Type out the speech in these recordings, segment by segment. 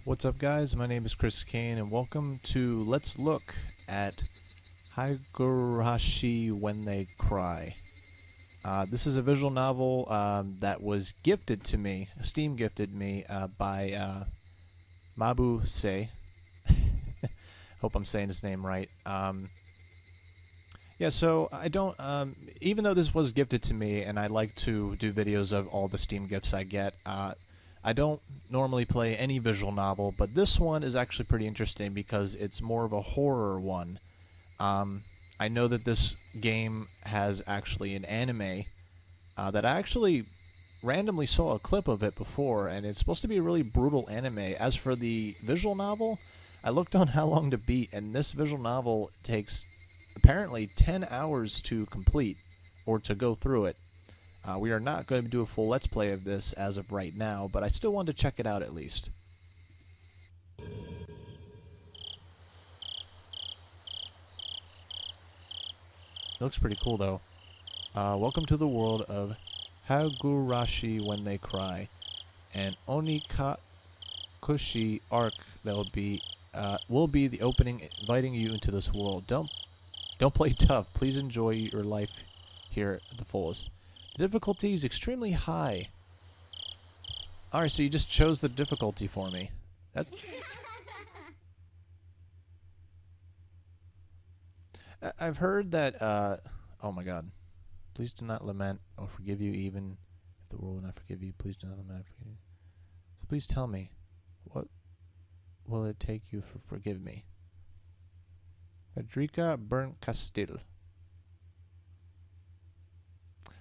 What's up, guys? My name is Chris Kane, and welcome to Let's Look at Higurashi When They Cry. This is a visual novel that was gifted to me, Steam gifted me, by Mabusoe. Hope I'm saying his name right. Yeah, so I don't, even though this was gifted to me, and I like to do videos of all the Steam gifts I get, I don't normally play any visual novel, but this one is actually pretty interesting because it's more of a horror one. I know that this game has actually an anime that I actually randomly saw a clip of it before, and it's supposed to be a really brutal anime. As for the visual novel, I looked on how long to beat, and this visual novel takes apparently 10 hours to complete or to go through it. We are not going to do a full Let's Play of this as of right now, but I still wanted to check it out at least. It looks pretty cool, though. Welcome to the world of Higurashi When They Cry, an Onikakushi arc that will be the opening, inviting you into this world. Don't play tough. Please enjoy your life here at the fullest. The difficulty is extremely high. Alright, so you just chose the difficulty for me. That's... I've heard that, oh my god. Please do not lament or forgive you even if the world will not forgive you. Please do not lament or forgive you. So please tell me, what will it take you to forgive me? Frederica Burnt Castile.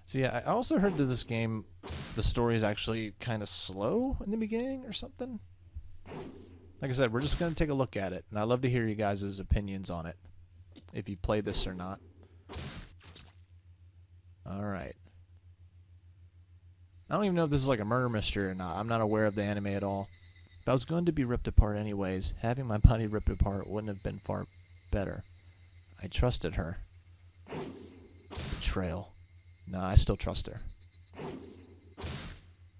So yeah, I also heard that this game, the story is actually kind of slow in the beginning or something. Like I said, we're just going to take a look at it, and I'd love to hear you guys' opinions on it, if you've played this or not. Alright. I don't even know if this is like a murder mystery or not. I'm not aware of the anime at all. If I was going to be ripped apart anyways, having my body ripped apart wouldn't have been far better. I trusted her. Betrayal. Nah, I still trust her.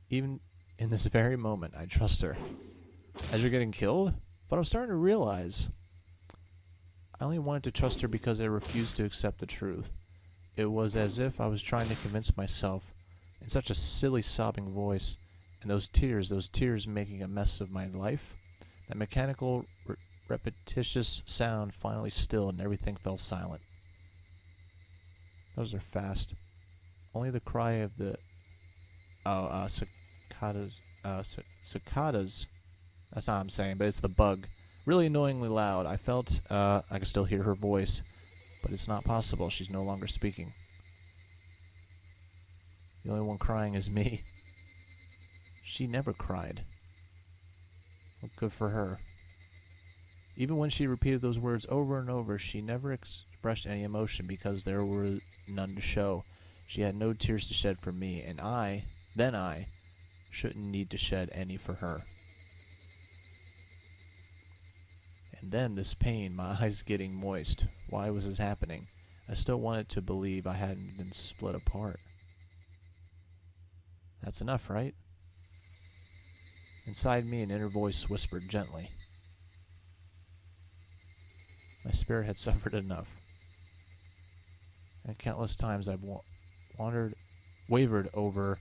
Even in this very moment, I trust her. As you're getting killed? But I'm starting to realize I only wanted to trust her because I refused to accept the truth. It was as if I was trying to convince myself in such a silly sobbing voice, and those tears making a mess of my life. That mechanical, repetitious sound finally stilled and everything fell silent. Those are fast. Only the cry of the cicadas. Cicadas. That's not what I'm saying, but it's the bug. Really annoyingly loud. I felt I could still hear her voice, but it's not possible. She's no longer speaking. The only one crying is me. She never cried. Well, good for her. Even when she repeated those words over and over, she never expressed any emotion because there were none to show. She had no tears to shed for me, and I shouldn't need to shed any for her. And then this pain, my eyes getting moist. Why was this happening? I still wanted to believe I hadn't been split apart. That's enough, right? Inside me, an inner voice whispered gently. My spirit had suffered enough. And countless times I've wavered over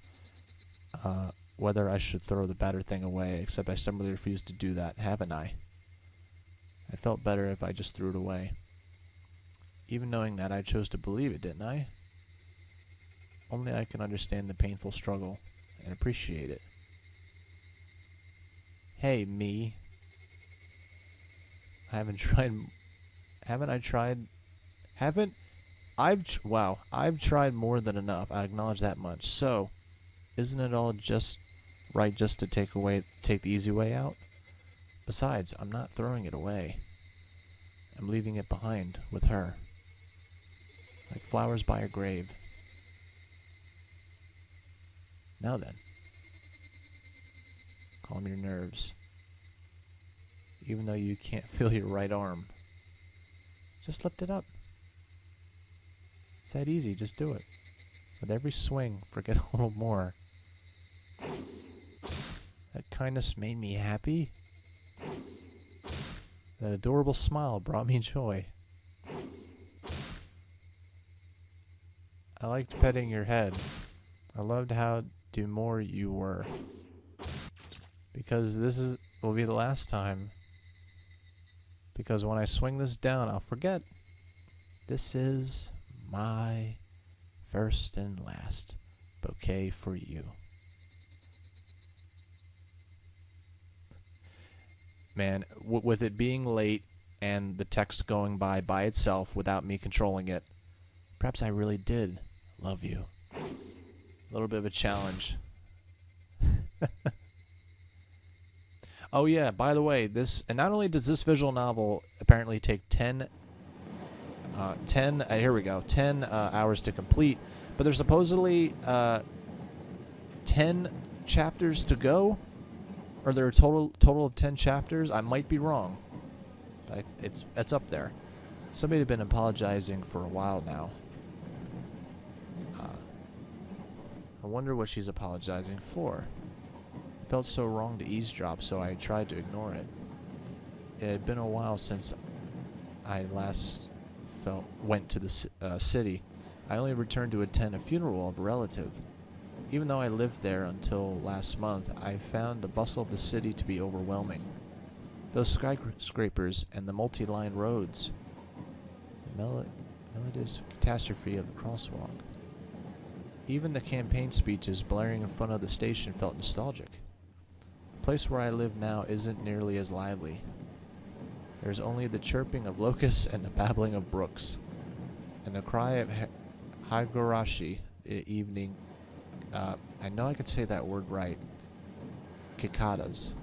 whether I should throw the battered thing away, except I stubbornly refused to do that, haven't I? I felt better if I just threw it away. Even knowing that, I chose to believe it, didn't I? Only I can understand the painful struggle and appreciate it. Hey, me. I've tried more than enough. I acknowledge that much. So, isn't it all just right just to take the easy way out? Besides, I'm not throwing it away. I'm leaving it behind with her. Like flowers by a grave. Now then. Calm your nerves. Even though you can't feel your right arm. Just lift it up. It's that easy, just do it. With every swing, forget a little more. That kindness made me happy. That adorable smile brought me joy. I liked petting your head. I loved how demure you were. Because will be the last time. Because when I swing this down, I'll forget. This is my first and last bouquet for you. Man, with it being late and the text going by itself without me controlling it, perhaps I really did love you. A little bit of a challenge. Oh yeah, by the way, and not only does this visual novel apparently take 10 hours to complete, but there's supposedly 10 chapters to go, or there are total of 10 chapters. I might be wrong, but it's up there. Somebody had been apologizing for a while now. I wonder what she's apologizing for. It felt so wrong to eavesdrop, so I tried to ignore it. It had been a while since I last went to the city. I only returned to attend a funeral of a relative. Even though I lived there until last month, I found the bustle of the city to be overwhelming. Those skyscrapers and the multi-line roads. The melodious catastrophe of the crosswalk. Even the campaign speeches blaring in front of the station felt nostalgic. The place where I live now isn't nearly as lively. There's only the chirping of locusts and the babbling of brooks, and the cry of Higurashi evening. I know I could say that word right. Cicadas.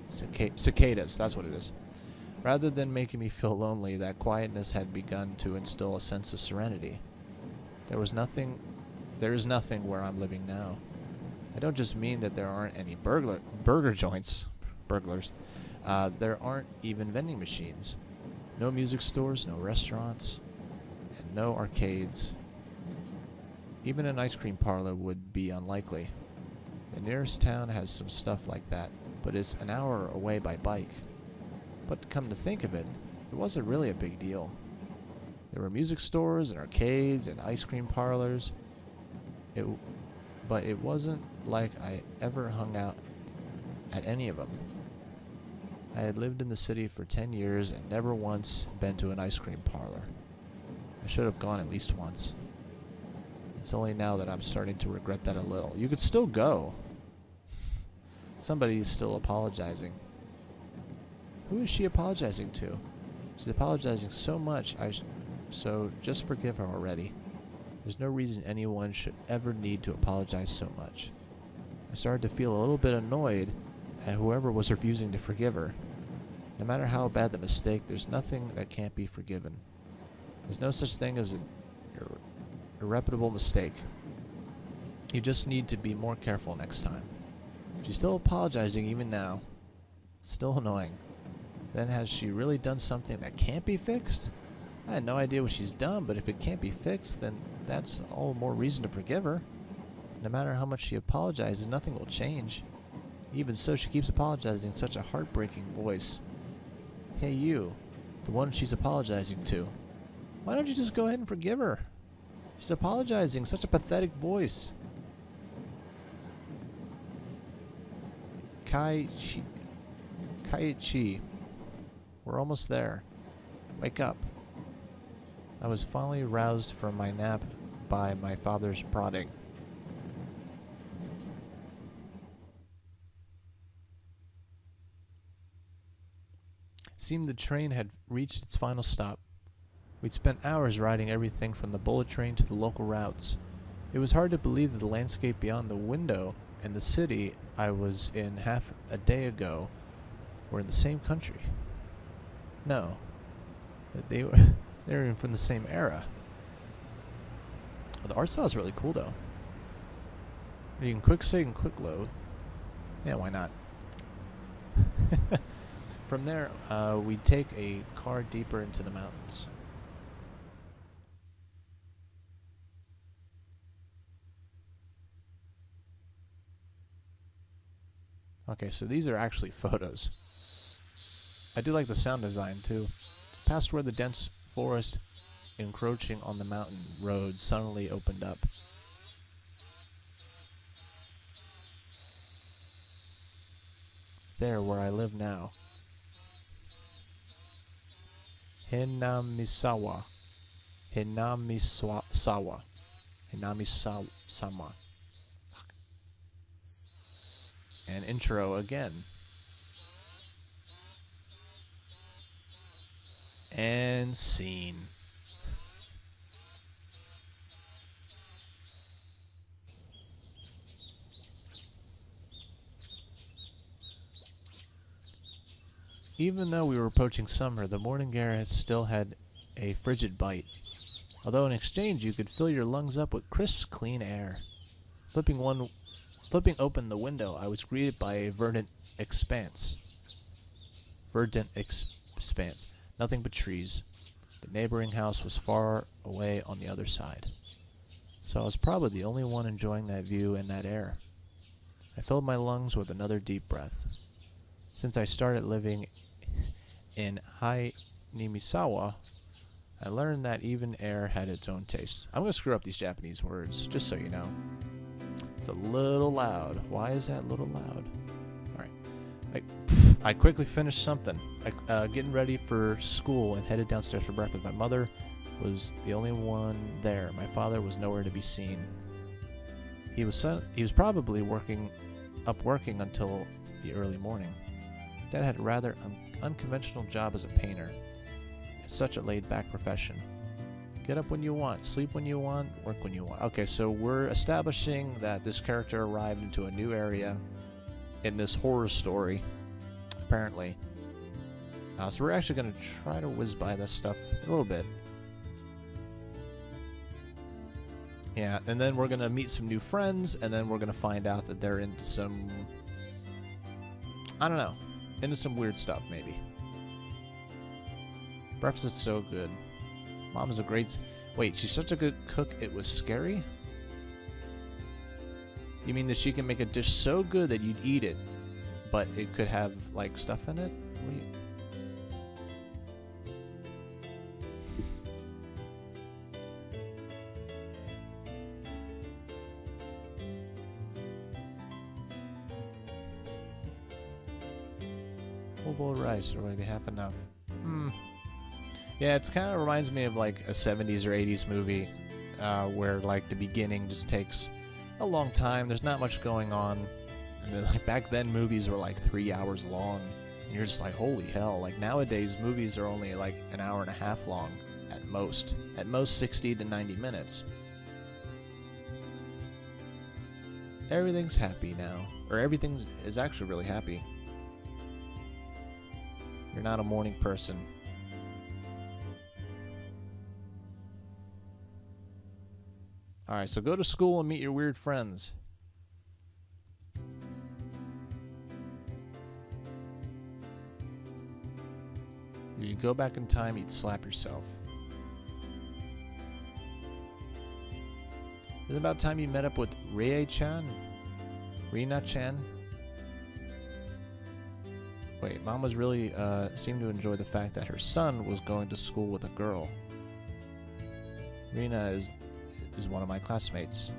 Cicadas, that's what it is. Rather than making me feel lonely, that quietness had begun to instill a sense of serenity. There is nothing where I'm living now. I don't just mean that there aren't any burger joints, burglars. There aren't even vending machines. No music stores, no restaurants, and no arcades. Even an ice cream parlor would be unlikely. The nearest town has some stuff like that, but it's an hour away by bike. But come to think of it, it wasn't really a big deal. There were music stores and arcades and ice cream parlors. But it wasn't like I ever hung out at any of them. I had lived in the city for 10 years and never once been to an ice cream parlor. I should have gone at least once. It's only now that I'm starting to regret that a little. You could still go. Somebody is still apologizing. Who is she apologizing to? She's apologizing so much, so just forgive her already. There's no reason anyone should ever need to apologize so much. I started to feel a little bit annoyed at whoever was refusing to forgive her. No matter how bad the mistake, there's nothing that can't be forgiven. There's no such thing as an irreparable mistake. You just need to be more careful next time. She's still apologizing even now. Still annoying. Then has she really done something that can't be fixed? I had no idea what she's done, but if it can't be fixed, then that's all the more reason to forgive her. No matter how much she apologizes, nothing will change. Even so, she keeps apologizing in such a heartbreaking voice. Hey you, the one she's apologizing to. Why don't you just go ahead and forgive her? She's apologizing, such a pathetic voice. Kaiichi. We're almost there. Wake up. I was finally roused from my nap by my father's prodding. It seemed the train had reached its final stop. We'd spent hours riding everything from the bullet train to the local routes. It was hard to believe that the landscape beyond the window and the city I was in half a day ago were in the same country. No, that they were even from the same era. The art style is really cool though. You can quick save and quick load. Yeah, why not? From there, we take a car deeper into the mountains. Okay, so these are actually photos. I do like the sound design too. Past where the dense forest encroaching on the mountain road suddenly opened up. There, where I live now. Hinamisawa. Hinamisawa. Hinamisawa. And intro again. And scene. Even though we were approaching summer, the morning air still had a frigid bite. Although in exchange you could fill your lungs up with crisp, clean air. Flipping open the window, I was greeted by a verdant expanse. Nothing but trees. The neighboring house was far away on the other side. So I was probably the only one enjoying that view and that air. I filled my lungs with another deep breath. Since I started living in Hinamisawa, I learned that even air had its own taste. I'm going to screw up these Japanese words, just so you know. It's a little loud. Why is that a little loud? Alright. I quickly finished something. Getting ready for school and headed downstairs for breakfast. My mother was the only one there. My father was nowhere to be seen. He was probably working until the early morning. Dad had a rather unconventional job as a painter. It's such a laid-back profession. Get up when you want, sleep when you want, work when you want. Okay, so we're establishing that this character arrived into a new area in this horror story, apparently. So we're actually going to try to whiz by this stuff a little bit. Yeah, and then we're going to meet some new friends, and then we're going to find out that they're into some... I don't know. Into some weird stuff, maybe. Breakfast is so good. Mom is a great... Wait, she's such a good cook it was scary? You mean that she can make a dish so good that you'd eat it, but it could have, like, stuff in it? What do you... Full bowl of rice, or maybe half enough. Yeah, it kind of reminds me of like a 70s or 80s movie where like the beginning just takes a long time. There's not much going on. And then, like back then movies were like 3 hours long. And you're just like, holy hell. Like nowadays movies are only like an hour and a half long at most. At most 60 to 90 minutes. Everything's happy now. Or everything is actually really happy. You're not a morning person. Alright, so go to school and meet your weird friends. If you go back in time, you'd slap yourself. Is it about time you met up with Rie-chan? Rina-chan? Wait, Mom was really, seemed to enjoy the fact that her son was going to school with a girl. Rina is one of my classmates.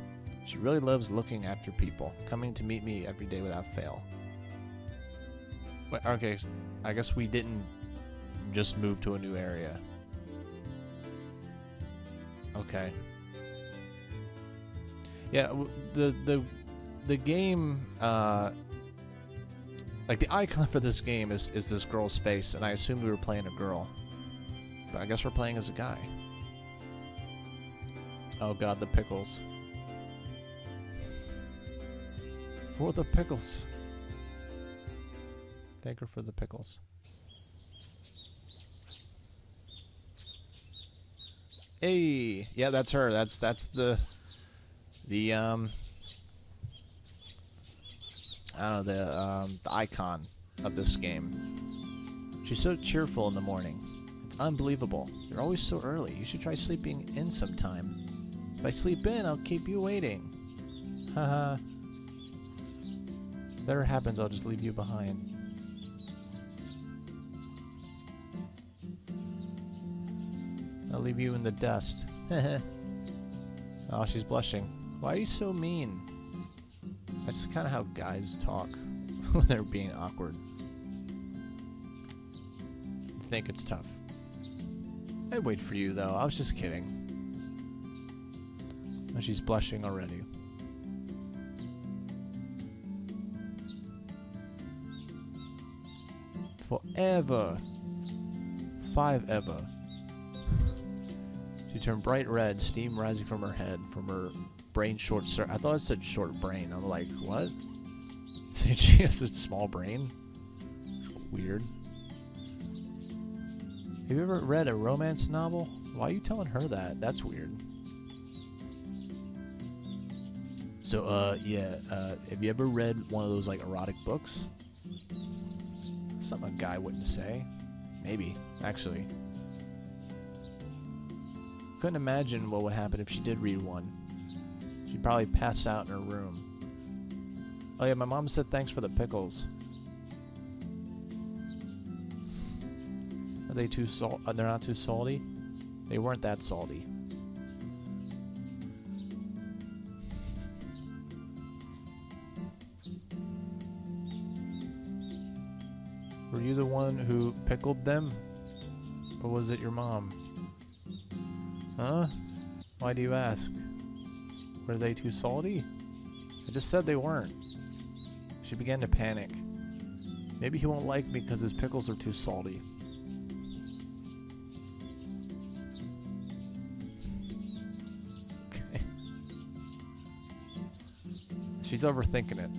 She really loves looking after people, coming to meet me every day without fail. Wait, okay, I guess we didn't just move to a new area. Okay. Yeah, the game, like the icon for this game is this girl's face, and I assumed we were playing a girl. But I guess we're playing as a guy. Oh god, the pickles. For the pickles. Thank her for the pickles. Hey, yeah, that's her. That's the I don't know, the icon of this game. She's so cheerful in the morning. It's unbelievable. You're always so early. You should try sleeping in sometime. If I sleep in, I'll keep you waiting. Haha. If that ever happens, I'll just leave you behind. I'll leave you in the dust. Oh, she's blushing. Why are you so mean? That's kind of how guys talk when they're being awkward. I think it's tough. I'd wait for you, though. I was just kidding. Oh, she's blushing already. Forever. 5 ever. She turned bright red, steam rising from her head, from her brain short circuit. I thought it said short brain. I'm like, what? Saying she has a small brain? It's weird. Have you ever read a romance novel? Why are you telling her that? That's weird. So, yeah, have you ever read one of those, like, erotic books? Something a guy wouldn't say. Maybe, actually. Couldn't imagine what would happen if she did read one. She'd probably pass out in her room. Oh yeah, my mom said thanks for the pickles. Are they too salt? They're not too salty? They weren't that salty. Were you the one who pickled them? Or was it your mom? Huh? Why do you ask? Were they too salty? I just said they weren't. She began to panic. Maybe he won't like me because his pickles are too salty. Okay. She's overthinking it.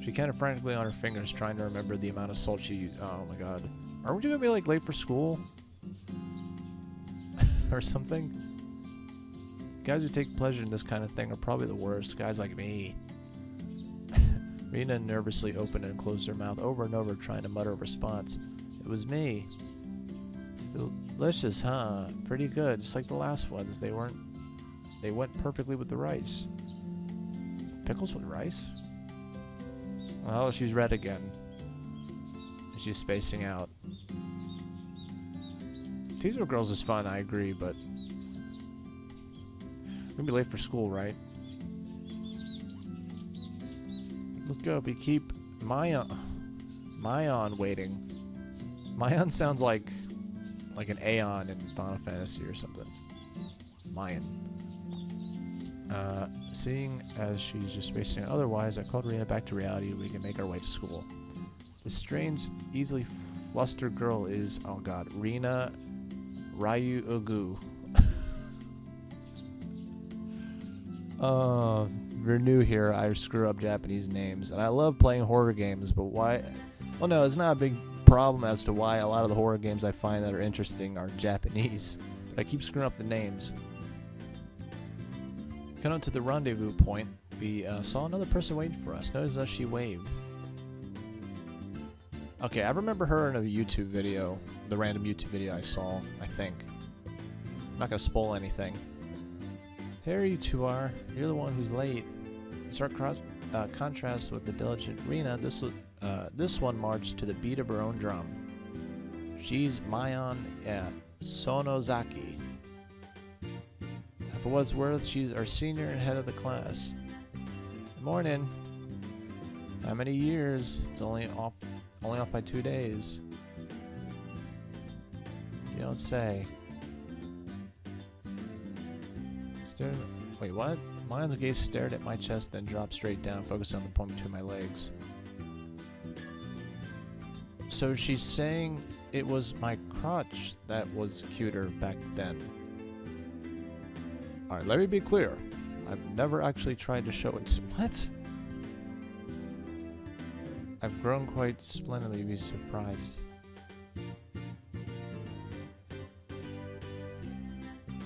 She counted frantically on her fingers, trying to remember the amount of salt she used. Oh my god. Aren't we gonna be like late for school? Or something? Guys who take pleasure in this kind of thing are probably the worst. Guys like me. Rena nervously opened and closed her mouth over and over, trying to mutter a response. It was me. It's delicious, huh? Pretty good, just like the last ones. They went perfectly with the rice. Pickles with rice? Oh, she's red again. She's spacing out. Teasing with girls is fun, I agree, but we're gonna be late for school, right? Let's go. If we keep Mayan waiting. Mayan sounds like an Aeon in Final Fantasy or something. Mayan. Seeing as she's just spacing out otherwise, I called Rena back to reality. We can make our way to school. The strange, easily flustered girl is, oh god, Rena Ryu Ugu. We're new here. I screw up Japanese names, and I love playing horror games, but why? Well, no, it's not a big problem as to why a lot of the horror games I find that are interesting are Japanese, but I keep screwing up the names. Coming up to the rendezvous point, we saw another person waiting for us. Notice that she waved. Okay, I remember her in a YouTube video, the random YouTube video I saw, I think. I'm not gonna spoil anything. Here you two are. You're the one who's late. In stark contrast with the diligent Rena, this one marched to the beat of her own drum. She's Mayan Sonozaki. For what's worth, she's our senior and head of the class. Good morning. How many years? It's only off by 2 days. You don't say. Wait, what? Mayan's gaze stared at my chest, then dropped straight down, focusing on the point between my legs. So she's saying it was my crotch that was cuter back then. Alright, let me be clear. I've never actually tried to show it. What? I've grown quite splendidly, be surprised.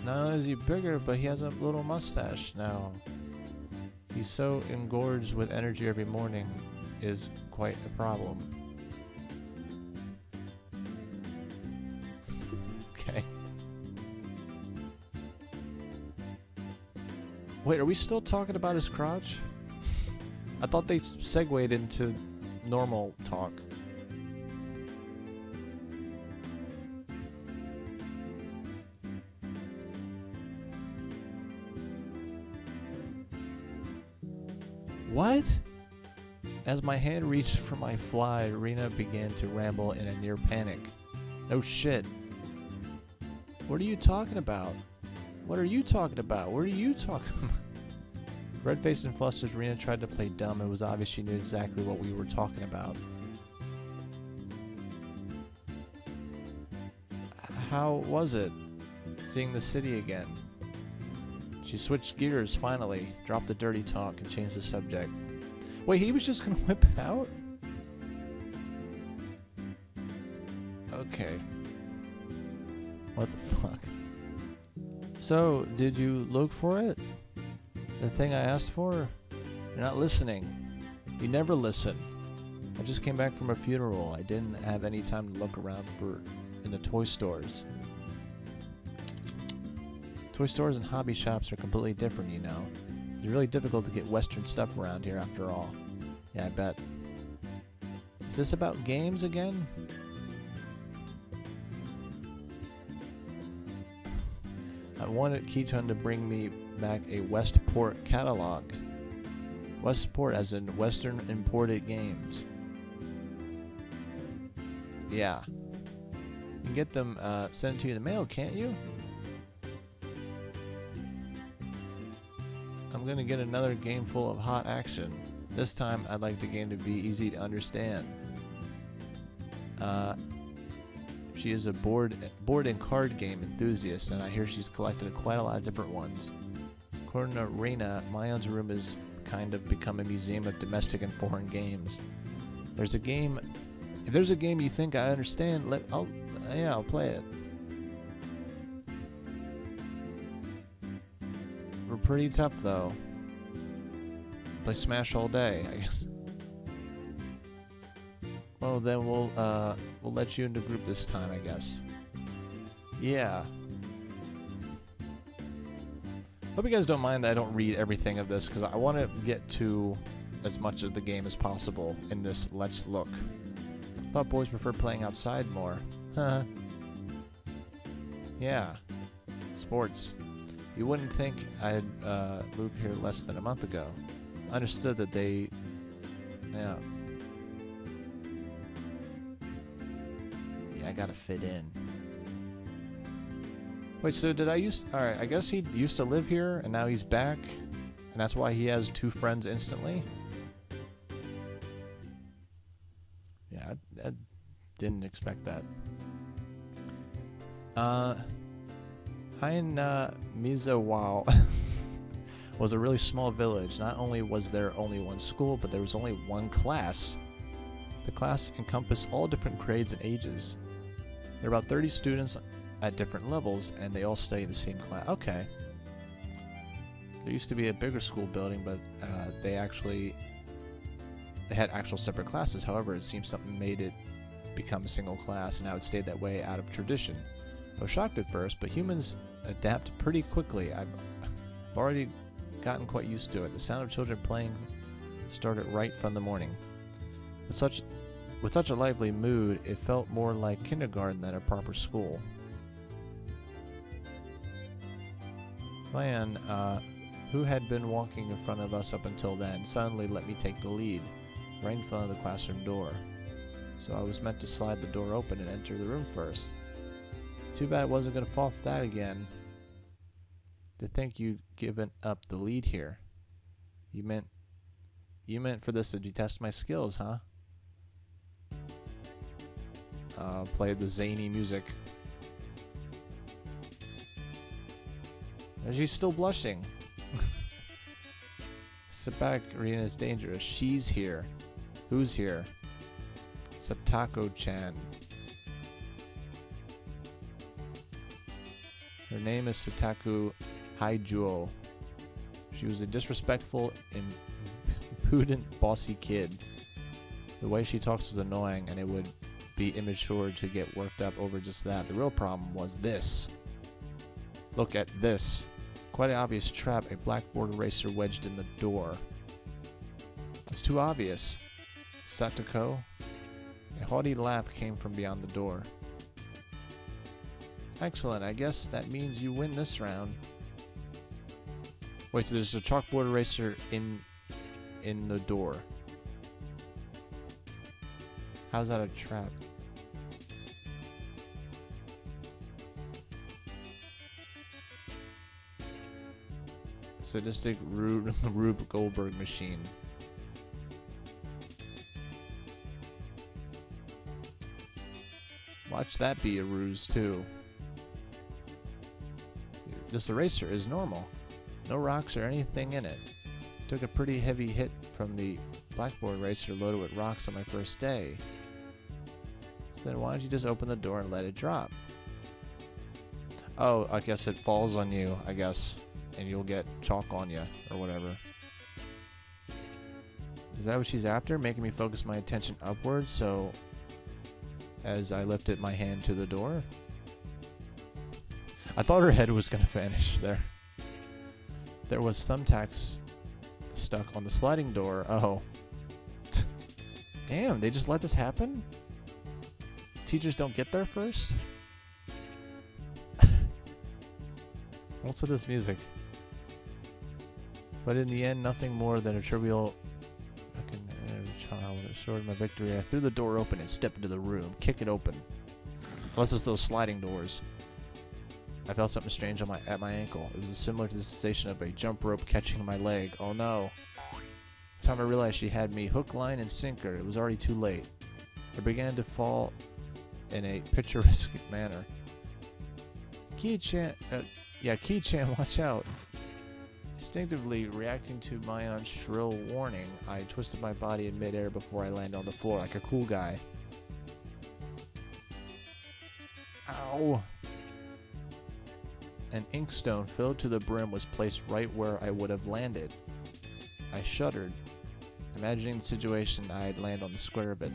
Not only is he bigger, but he has a little mustache now. He's so engorged with energy every morning is quite a problem. Okay. Wait, are we still talking about his crotch? I thought they segued into normal talk. What? As my hand reached for my fly, Rena began to ramble in a near panic. No shit. What are you talking about? What are you talking about? What are you talking about? Red-faced and flustered, Rena tried to play dumb. It was obvious she knew exactly what we were talking about. How was it? Seeing the city again. She switched gears finally, dropped the dirty talk, and changed the subject. Wait, he was just gonna whip it out? Okay. What the fuck? So, did you look for it? The thing I asked for? You're not listening. You never listen. I just came back from a funeral. I didn't have any time to look around in the toy stores. Toy stores and hobby shops are completely different, you know. It's really difficult to get Western stuff around here after all. Yeah, I bet. Is this about games again? I wanted Keaton to bring me back a Westport catalog. Westport as in Western imported games. Yeah. You can get them sent to you in the mail, can't you? I'm gonna get another game full of hot action. This time I'd like the game to be easy to understand. She is a board and card game enthusiast, and I hear she's collected quite a lot of different ones. According to Rena, Mayon's room is kind of become a museum of domestic and foreign games. There's a game. If there's a game you think I understand, I'll play it. We're pretty tough though. Play Smash all day, I guess. Well, then we'll let you into group this time, I guess. Yeah. Hope you guys don't mind that I don't read everything of this, because I want to get to as much of the game as possible in this Let's Look. Thought boys preferred playing outside more. Huh. Yeah. Sports. You wouldn't think I'd moved here less than a month ago. I understood that they... Yeah. Yeah, I gotta fit in. Wait, so did I Alright, I guess he used to live here, and now he's back, and that's why he has two friends instantly? Yeah, I didn't expect that. Mizawa was a really small village. Not only was there only one school, but there was only one class. The class encompassed all different grades and ages. There are about 30 students at different levels, and they all study the same class. Okay. There used to be a bigger school building, but they had actual separate classes. However, it seems something made it become a single class, and now it stayed that way out of tradition. I was shocked at first, but humans adapt pretty quickly. I've already gotten quite used to it. The sound of children playing started right from the morning. With such a lively mood, it felt more like kindergarten than a proper school. Ryan, who had been walking in front of us up until then, suddenly let me take the lead, right in front of the classroom door. So I was meant to slide the door open and enter the room first. Too bad I wasn't going to fall for that again. To think you'd given up the lead here. You meant for this to test my skills, huh? Play the zany music. And she's still blushing. Sit back, Rena, it's dangerous. She's here. Who's here? Satako-chan. Her name is Sataku Haijuo. She was a disrespectful and impudent, bossy kid. The way she talks was annoying, and it would be immature to get worked up over just that. The real problem was this. Look at this. Quite an obvious trap, a blackboard eraser wedged in the door. It's too obvious. Satoko? A haughty laugh came from beyond the door. Excellent, I guess that means you win this round. Wait, so there's a chalkboard eraser in the door. How's that a trap? Sadistic Rube Goldberg machine. Watch that be a ruse too. This eraser is normal. No rocks or anything in it. Took a pretty heavy hit from the blackboard eraser loaded with rocks on my first day. So then why don't you just open the door and let it drop? Oh, I guess it falls on you, I guess. And you'll get chalk on you, or whatever. Is that what she's after? Making me focus my attention upwards, so as I lifted my hand to the door? I thought her head was gonna vanish there. There was thumbtacks stuck on the sliding door. Oh. Damn, they just let this happen? Teachers don't get there first? What's with this music? But in the end, nothing more than a trivial fucking child assured my victory. I threw the door open and stepped into the room. Kick it open. Unless it's those sliding doors. I felt something strange on at my ankle. It was similar to the sensation of a jump rope catching my leg. Oh no. By the time I realized she had me hook, line, and sinker, it was already too late. I began to fall in a picturesque manner. Ki-chan, Ki-chan, watch out. Instinctively reacting to my own shrill warning, I twisted my body in midair before I landed on the floor like a cool guy. Ow! An inkstone filled to the brim was placed right where I would have landed. I shuddered, imagining the situation I'd land on the square of it.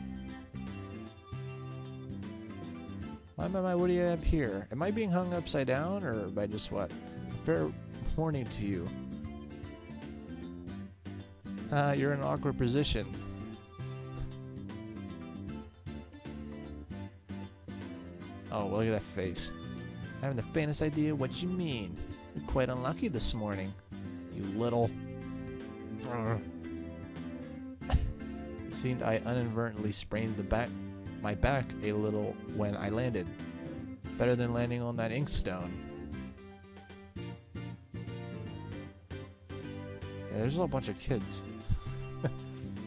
What do you have here? Am I being hung upside down, or by just what? A fair warning to you. You're in an awkward position. Oh, well, look at that face. I haven't the faintest idea what you mean. You're quite unlucky this morning. You little... It seemed I inadvertently sprained my back a little when I landed. Better than landing on that inkstone. Yeah, there's a whole bunch of kids.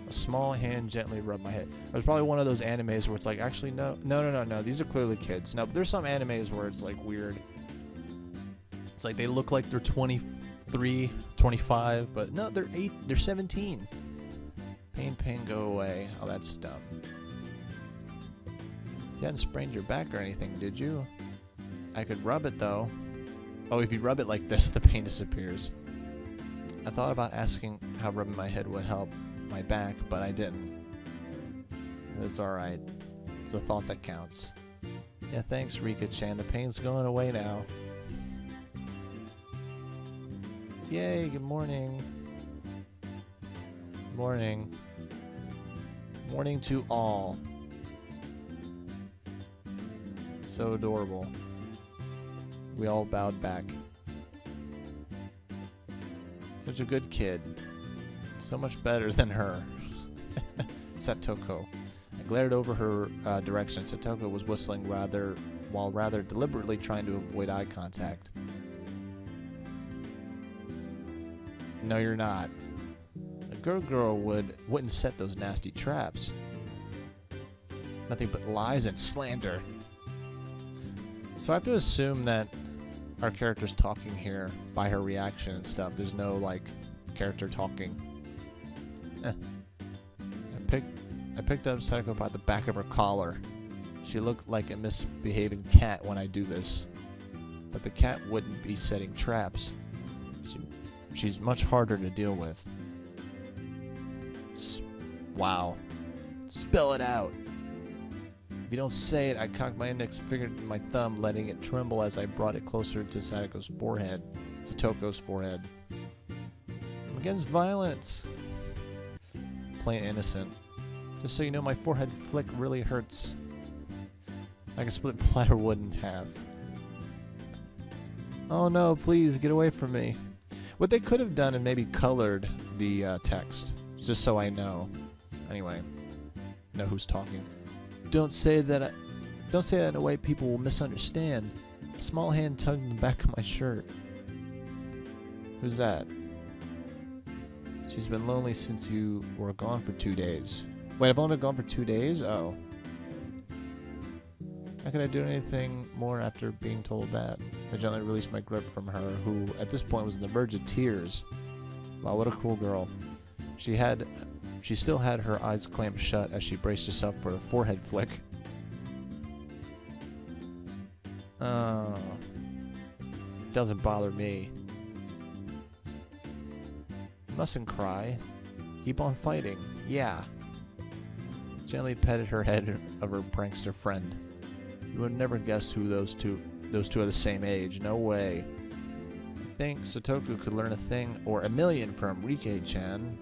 A small hand gently rubbed my head. It was probably one of those animes where it's like, actually, no. These are clearly kids. No, but there's some animes where it's like weird. It's like they look like they're 23, 25, but no, they're 17. Pain, go away. Oh, that's dumb. You hadn't sprained your back or anything, did you? I could rub it, though. Oh, if you rub it like this, the pain disappears. I thought about asking how rubbing my head would help my back, but I didn't. It's alright. It's the thought that counts. Yeah, thanks, Rika-chan. The pain's going away now. Yay, good morning. Morning. Morning to all. So adorable. We all bowed back. Such a good kid. So much better than her. Satoko. I glared over her direction. Satoko was whistling while rather deliberately trying to avoid eye contact. No, you're not. A girl wouldn't set those nasty traps. Nothing but lies and slander. So I have to assume that our character's talking here by her reaction and stuff. There's no, like, character talking. I picked up Psycho by the back of her collar. She looked like a misbehaving cat when I do this. But the cat wouldn't be setting traps. She's much harder to deal with. Wow. Spill it out. If you don't say it, I cocked my index finger to my thumb, letting it tremble as I brought it closer to Satoko's forehead. I'm against violence. Plain innocent. Just so you know, my forehead flick really hurts. I can split platter wood in half. Oh no, please, get away from me. What they could have done and maybe colored the text, just so I know. Anyway, know who's talking. Don't say that in a way people will misunderstand. A small hand tugged in the back of my shirt. Who's that? She's been lonely since you were gone for 2 days. Wait, I've only been gone for 2 days? Oh. How could I do anything more after being told that? I gently released my grip from her, who at this point was on the verge of tears. Wow, what a cool girl. She still had her eyes clamped shut as she braced herself for a forehead flick. Oh. Doesn't bother me. Mustn't cry. Keep on fighting. Yeah. Gently petted her head of her prankster friend. You would never guess who those two are the same age. No way. I think Sotoku could learn a thing or a million from Rika-chan.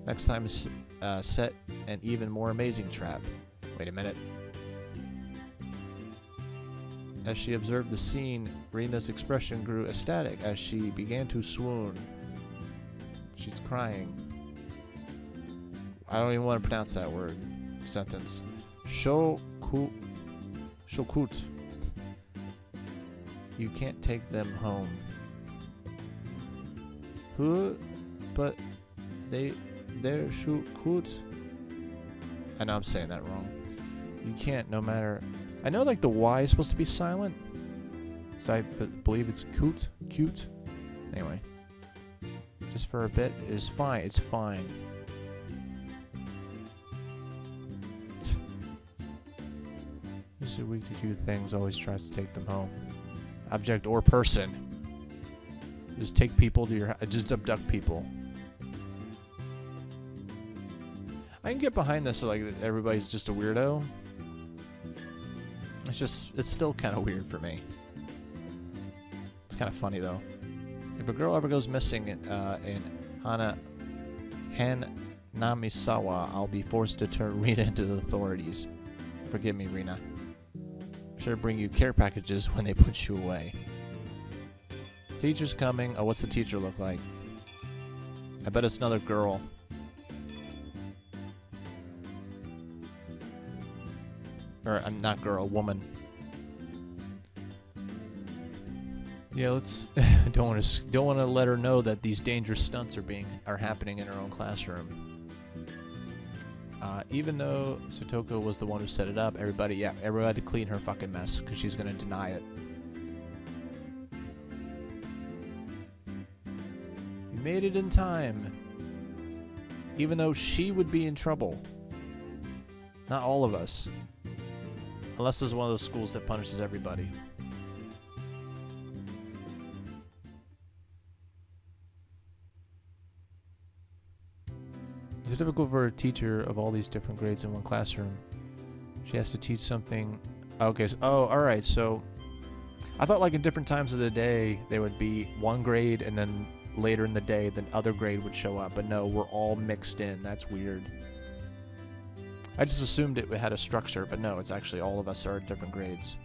Next time set an even more amazing trap. Wait a minute. As she observed the scene, Rina's expression grew ecstatic as she began to swoon. She's crying. I don't even want to pronounce that word. Sentence. Shokut. You can't take them home. Who? But they're shokut. I know I'm saying that wrong. You can't, no matter. I know, like, the Y is supposed to be silent. So I believe it's cute. Anyway. Just for a bit. It's fine. It's fine. Who's so weak to cute things always tries to take them home. Object or person. Just take people to your... just abduct people. I can get behind this, so, like, everybody's just a weirdo. It's still kind of weird for me. It's kind of funny, though. If a girl ever goes missing in Hanamisawa, I'll be forced to turn Rina into the authorities. Forgive me, Rina. I'm sure to bring you care packages when they put you away. Teacher's coming. Oh, what's the teacher look like? I bet it's another girl. Or, not girl, woman. Yeah, let's. don't want to let her know that these dangerous stunts are happening in her own classroom. Even though Sotoko was the one who set it up, everybody had to clean her fucking mess because she's gonna deny it. You made it in time. Even though she would be in trouble. Not all of us. Unless this is one of those schools that punishes everybody. It's typical for a teacher of all these different grades in one classroom. She has to teach something. Okay, so, alright, so I thought like in different times of the day there would be one grade and then later in the day the other grade would show up. But no, we're all mixed in. That's weird. I just assumed it had a structure, but no, it's actually all of us are at different grades.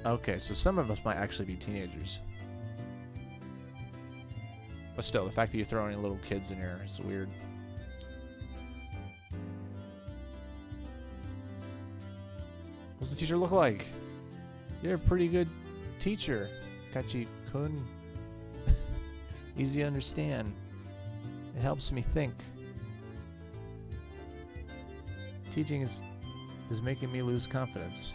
Okay, so some of us might actually be teenagers. But still, the fact that you're throwing little kids in here is weird. What's the teacher look like? You're a pretty good teacher, Kachi-kun. Easy to understand. It helps me think. Teaching is making me lose confidence.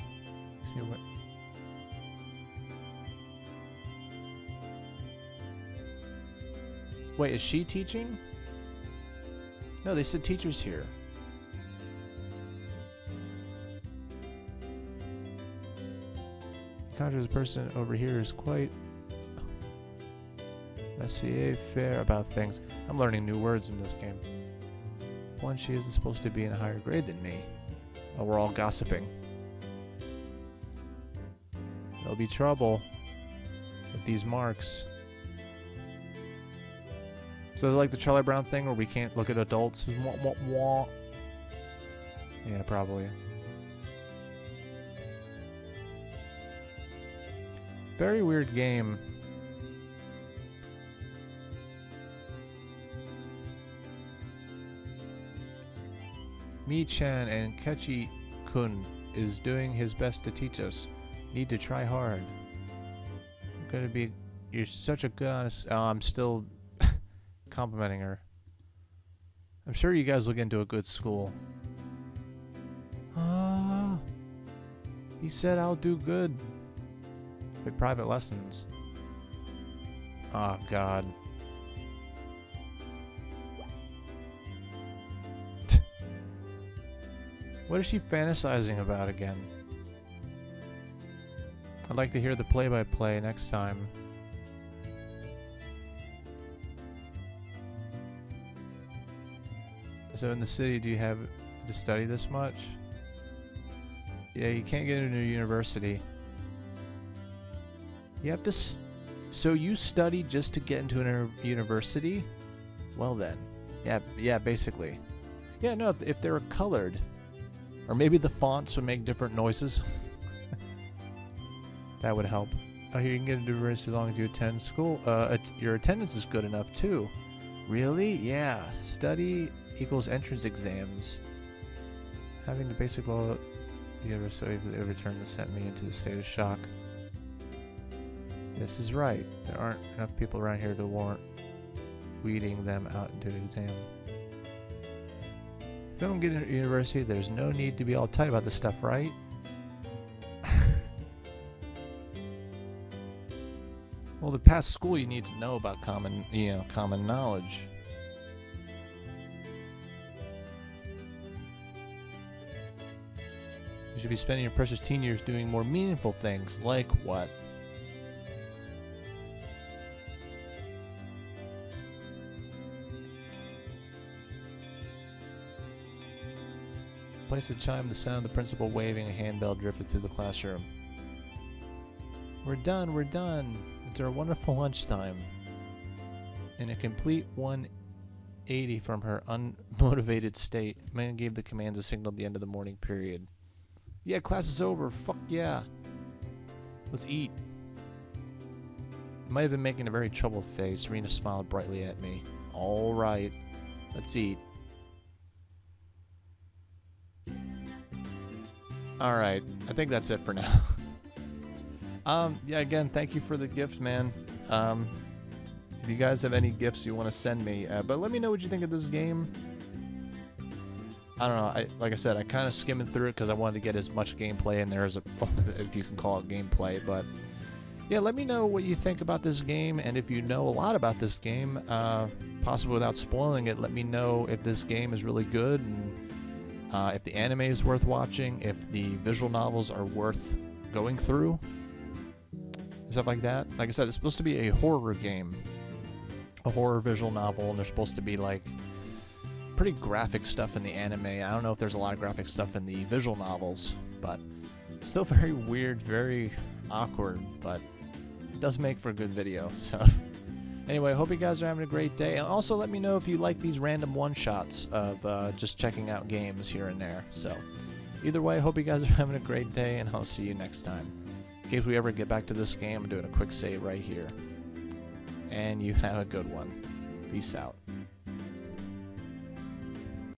Wait, is she teaching? No, they said teachers here. Conjures person over here is quite fair about things. I'm learning new words in this game. One, she isn't supposed to be in a higher grade than me. Oh, we're all gossiping. There'll be trouble with these marks. So like the Charlie Brown thing where we can't look at adults? Wah, wah, wah. Yeah, probably. Very weird game. Mi-chan and Kechi-kun is doing his best to teach us. Need to try hard. You're such a good honest... Oh, I'm still complimenting her. I'm sure you guys will get into a good school. Ah, he said I'll do good. With private lessons. Oh, God. What is she fantasizing about again? I'd like to hear the play-by-play next time. So in the city, do you have to study this much? Yeah, you can't get into a university. You have to... So you study just to get into a university? Well then. Yeah, basically. Yeah, no, if they're colored... Or maybe the fonts would make different noises. That would help. Oh, here you can get into university as long as you attend school. Your attendance is good enough too. Really? Yeah. Study equals entrance exams. Having the basic law university overturned this sent me into a state of shock. This is right. There aren't enough people around here to warrant weeding them out into an exam. If you don't get into university, there's no need to be all tight about this stuff, right? Well, to pass school, you need to know about common knowledge. You should be spending your precious teen years doing more meaningful things, like what? Place a chime, the sound of the principal waving a handbell drifted through the classroom. We're done, we're done. It's our wonderful lunchtime. In a complete 180 from her unmotivated state, Man gave the commands a signal at the end of the morning period. Yeah, class is over. Fuck yeah. Let's eat. I might have been making a very troubled face. Rena smiled brightly at me. All right. Let's eat. Alright, I think that's it for now. Yeah, again, thank you for the gift, man. If you guys have any gifts you want to send me, but let me know what you think of this game. I don't know, like I said, I kind of skimmed through it because I wanted to get as much gameplay in there as, if you can call it gameplay, but yeah, let me know what you think about this game, and if you know a lot about this game, possibly without spoiling it, let me know if this game is really good, and if the anime is worth watching, if the visual novels are worth going through, stuff like that. Like I said, it's supposed to be a horror game, a horror visual novel, and there's supposed to be like pretty graphic stuff in the anime. I don't know if there's a lot of graphic stuff in the visual novels, but still very weird, very awkward, but it does make for a good video. So anyway, I hope you guys are having a great day. And also let me know if you like these random one-shots of just checking out games here and there. So either way, I hope you guys are having a great day, and I'll see you next time. In case we ever get back to this game, I'm doing a quick save right here. And you have a good one. Peace out.